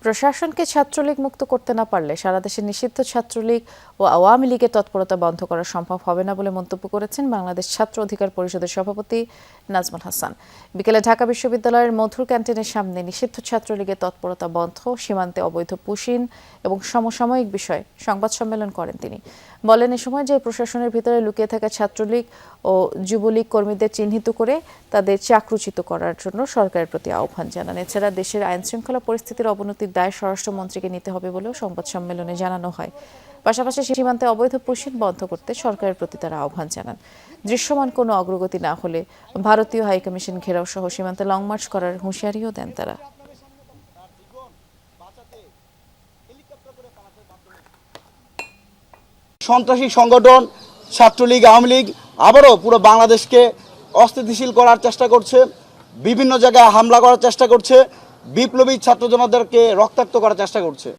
প্রশাসনকে ছাত্রলীগ মুক্ত করতে না পারলে সারা দেশে নিষিদ্ধ ছাত্রলীগ ও আওয়ামী লীগের তৎপরতা বন্ধ করা সম্ভব হবে না বলে মন্তব্য করেছেন বাংলাদেশ ছাত্র অধিকার পরিষদের সভাপতি নাজমুল হাসান। বিকেলে ঢাকা বিশ্ববিদ্যালয়ের মধুর ক্যান্টিনের সামনে নিষিদ্ধ ছাত্রলীগের তৎপরতা বন্ধ, সীমান্তে অবৈধ পুশিন এবং সমসাময়িক বিষয়ে সংবাদ সম্মেলন করেন তিনি। বলেন, এ সময় যে প্রশাসনের ভিতরে লুকিয়ে থাকা ছাত্রলীগ ও যুবলীগ কর্মীদের চিহ্নিত করে তাদের চাকরুচ্যুত করার জন্য সরকারের প্রতি আহ্বান জানান। এছাড়া দেশের আইনশৃঙ্খলা পরিস্থিতির অবনতির দায় স্বরাষ্ট্রমন্ত্রীকে নিতে হবে বলেও সংবাদ সম্মেলনে জানানো হয়। পাশাপাশি সীমান্তে অবৈধ পুশিন বন্ধ করতে সরকারের প্রতি তারা আহ্বান জানান। দৃশ্যমান কোনো অগ্রগতি না হলে ভারতীয় হাইকমিশন ঘেরাও সহ সীমান্তে লং মার্চ করার হুঁশিয়ারিও দেন তারা। সন্ত্রাসী সংগঠন ছাত্রলীগ, আওয়ামী লীগ আবারও পুরো বাংলাদেশকে অস্থিতিশীল করার চেষ্টা করছে, বিভিন্ন জায়গায় হামলা করার চেষ্টা করছে, বিপ্লবী ছাত্র জনতাকে রক্তাক্ত করার চেষ্টা করছে।